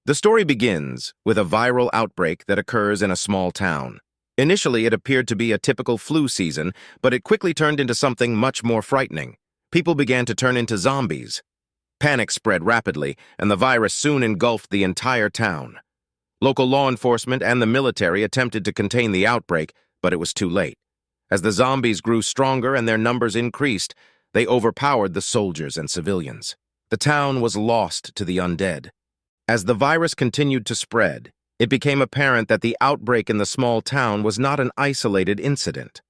The story begins with a viral outbreak that occurs in a small town. Initially, it appeared to be a typical flu season, but it quickly turned into something much more frightening. People began to turn into zombies. Panic spread rapidly, and the virus soon engulfed the entire town. Local law enforcement and the military attempted to contain the outbreak, but it was too late. As the zombies grew stronger and their numbers increased, they overpowered the soldiers and civilians. The town was lost to the undead. As the virus continued to spread, it became apparent that the outbreak in the small town was not an isolated incident.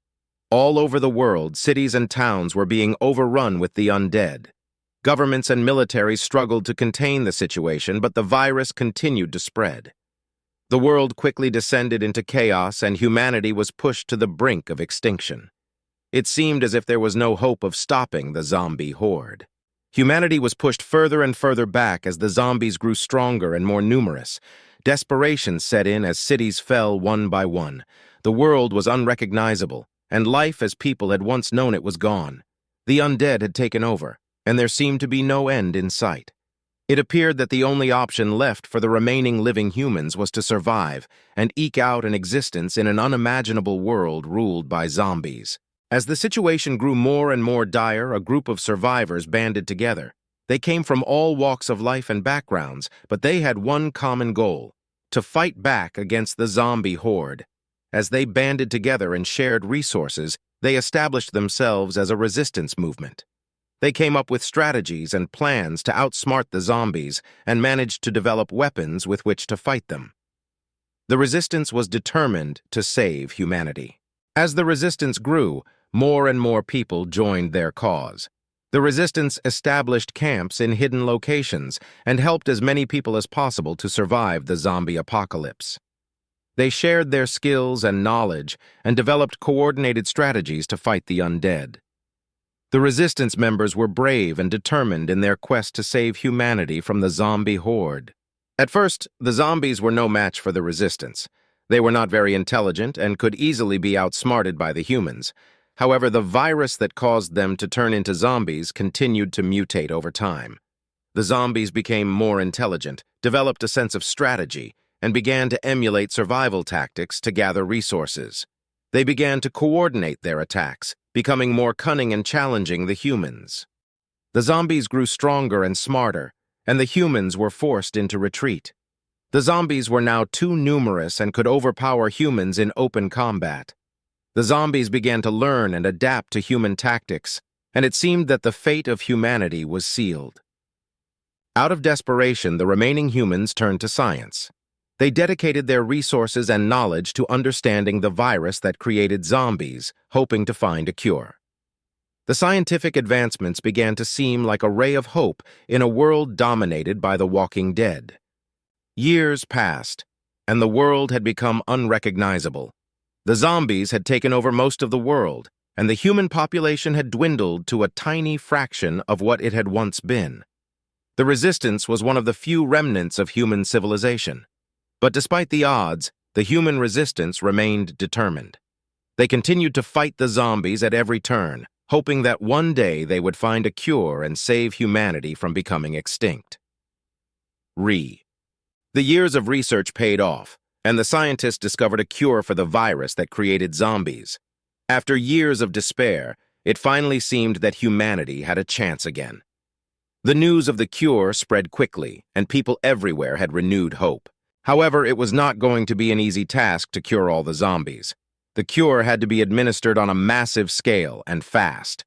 All over the world, cities and towns were being overrun with the undead. Governments and militaries struggled to contain the situation, but the virus continued to spread. The world quickly descended into chaos, and humanity was pushed to the brink of extinction. It seemed as if there was no hope of stopping the zombie horde. Humanity was pushed further and further back as the zombies grew stronger and more numerous. Desperation set in as cities fell one by one. The world was unrecognizable, and life as people had once known it was gone. The undead had taken over, and there seemed to be no end in sight. It appeared that the only option left for the remaining living humans was to survive and eke out an existence in an unimaginable world ruled by zombies. As the situation grew more and more dire, a group of survivors banded together. They came from all walks of life and backgrounds, but they had one common goal: to fight back against the zombie horde. As they banded together and shared resources, they established themselves as a resistance movement. They came up with strategies and plans to outsmart the zombies and managed to develop weapons with which to fight them. The resistance was determined to save humanity. As the resistance grew, more and more people joined their cause. The resistance established camps in hidden locations and helped as many people as possible to survive the zombie apocalypse. They shared their skills and knowledge and developed coordinated strategies to fight the undead. The resistance members were brave and determined in their quest to save humanity from the zombie horde. At first, the zombies were no match for the resistance. They were not very intelligent and could easily be outsmarted by the humans. However, the virus that caused them to turn into zombies continued to mutate over time. The zombies became more intelligent, developed a sense of strategy, and began to emulate survival tactics to gather resources. They began to coordinate their attacks, becoming more cunning and challenging the humans. The zombies grew stronger and smarter, and the humans were forced into retreat. The zombies were now too numerous and could overpower humans in open combat. The zombies began to learn and adapt to human tactics, and it seemed that the fate of humanity was sealed. Out of desperation, the remaining humans turned to science. They dedicated their resources and knowledge to understanding the virus that created zombies, hoping to find a cure. The scientific advancements began to seem like a ray of hope in a world dominated by the walking dead. Years passed, and the world had become unrecognizable. The zombies had taken over most of the world, and the human population had dwindled to a tiny fraction of what it had once been. The resistance was one of the few remnants of human civilization. But despite the odds, the human resistance remained determined. They continued to fight the zombies at every turn, hoping that one day they would find a cure and save humanity from becoming extinct. The years of research paid off, and the scientists discovered a cure for the virus that created zombies. After years of despair, it finally seemed that humanity had a chance again. The news of the cure spread quickly, and people everywhere had renewed hope. However, it was not going to be an easy task to cure all the zombies. The cure had to be administered on a massive scale and fast.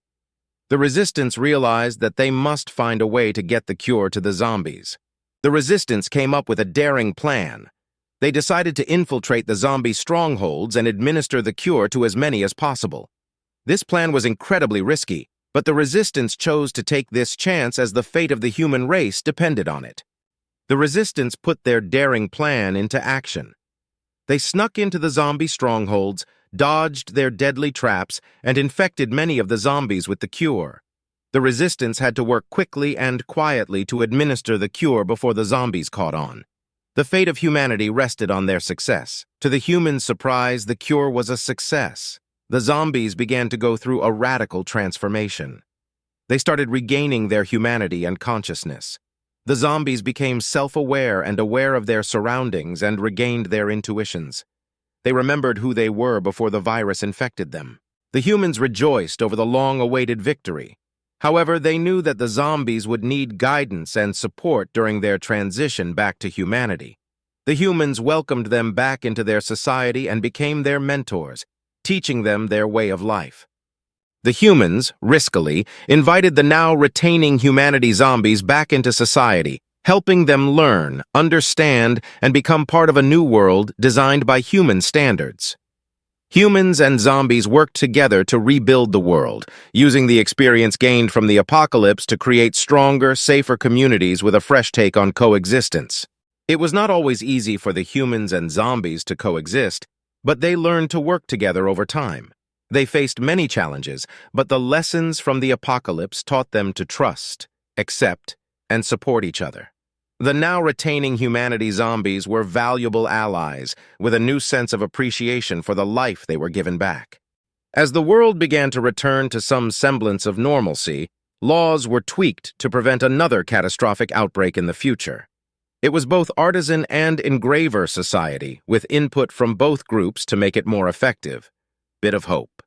The resistance realized that they must find a way to get the cure to the zombies. The resistance came up with a daring plan. They decided to infiltrate the zombie strongholds and administer the cure to as many as possible. This plan was incredibly risky, but the resistance chose to take this chance as the fate of the human race depended on it. The resistance put their daring plan into action. They snuck into the zombie strongholds, dodged their deadly traps, and infected many of the zombies with the cure. The resistance had to work quickly and quietly to administer the cure before the zombies caught on. The fate of humanity rested on their success. To the humans' surprise, the cure was a success. The zombies began to go through a radical transformation. They started regaining their humanity and consciousness. The zombies became self-aware and aware of their surroundings and regained their intuitions. They remembered who they were before the virus infected them. The humans rejoiced over the long-awaited victory. However, they knew that the zombies would need guidance and support during their transition back to humanity. The humans welcomed them back into their society and became their mentors, teaching them their way of life. The humans, riskily, invited the now retaining humanity zombies back into society, helping them learn, understand, and become part of a new world designed by human standards. Humans and zombies worked together to rebuild the world, using the experience gained from the apocalypse to create stronger, safer communities with a fresh take on coexistence. It was not always easy for the humans and zombies to coexist, but they learned to work together over time. They faced many challenges, but the lessons from the apocalypse taught them to trust, accept, and support each other. The now retaining humanity zombies were valuable allies, with a new sense of appreciation for the life they were given back. As the world began to return to some semblance of normalcy, laws were tweaked to prevent another catastrophic outbreak in the future. It was both artisan and engraver society, with input from both groups to make it more effective. Bit of hope.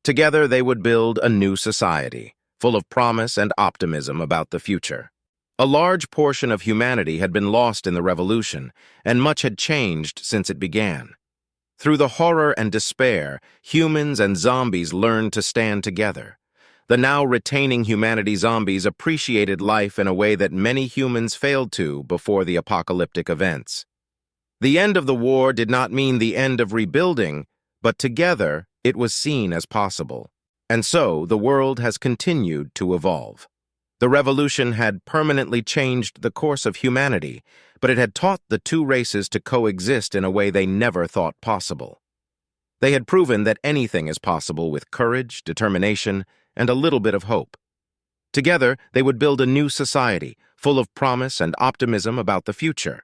Together they would build a new society, full of promise and optimism about the future. A large portion of humanity had been lost in the revolution, and much had changed since it began. Through the horror and despair, humans and zombies learned to stand together. The now retaining humanity zombies appreciated life in a way that many humans failed to before the apocalyptic events. The end of the war did not mean the end of rebuilding, but together it was seen as possible. And so the world has continued to evolve. The revolution had permanently changed the course of humanity, but it had taught the two races to coexist in a way they never thought possible. They had proven that anything is possible with courage, determination, and a little bit of hope. Together, they would build a new society, full of promise and optimism about the future.